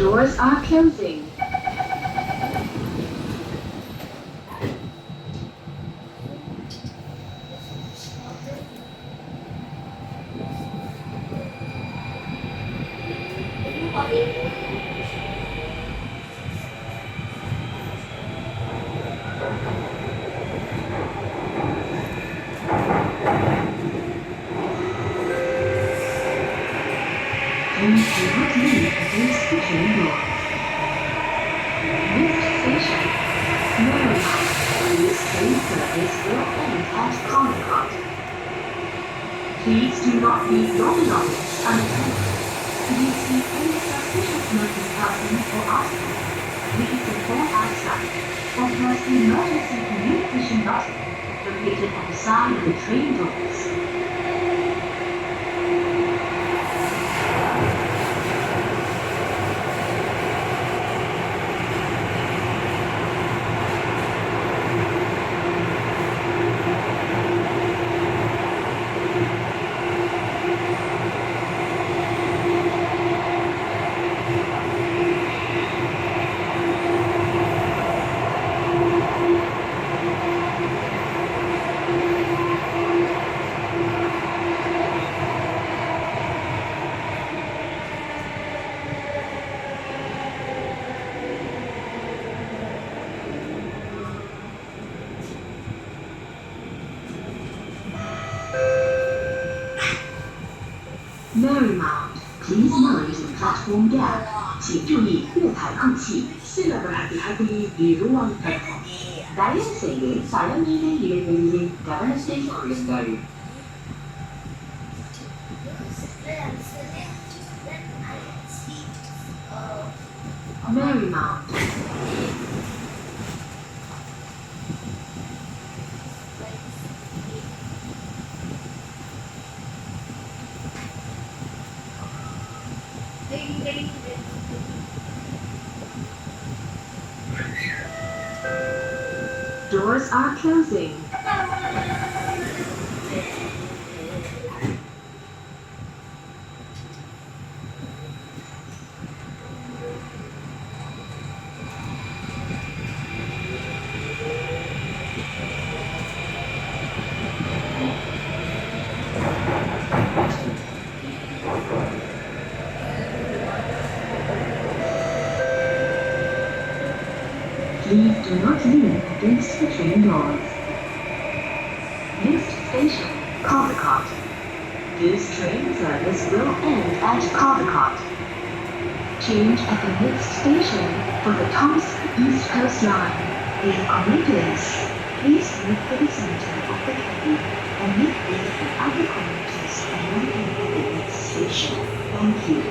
Doors are closing. Please do not leave against the train doors. Next station, Marymount. This train service will end at Caldecott. Please do not leave your belongings unattended. If you see any suspicious looking person or article, please report outside or press the emergency communication button located at the side of the train doors. Marymount, please mind the platform gap. 请注意月台空隙。Sila berhati-hati di ruang platform. Dahil saya ingin government station. Marymount. Doors are closing. Please do not lean against the train doors. Next station, Caldecott. This train service will end at Caldecott. Change at the next station for the Thompson East Coast Line. In operators, please move to the center of the train and meet with the other conductors arriving at the next station. Thank you.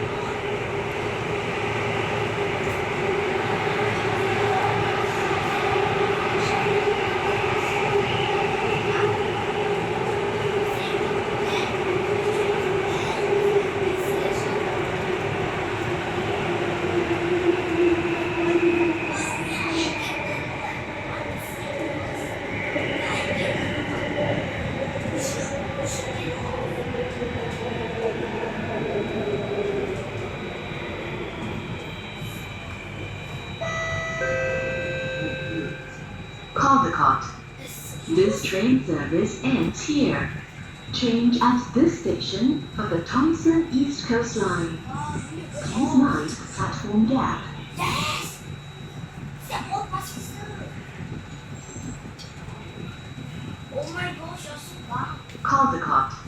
Caldecott. This train service ends here. Change at this station for the Thompson East Coast Line. Please mind the platform gap. Oh my gosh, you're so bad. Caldecott.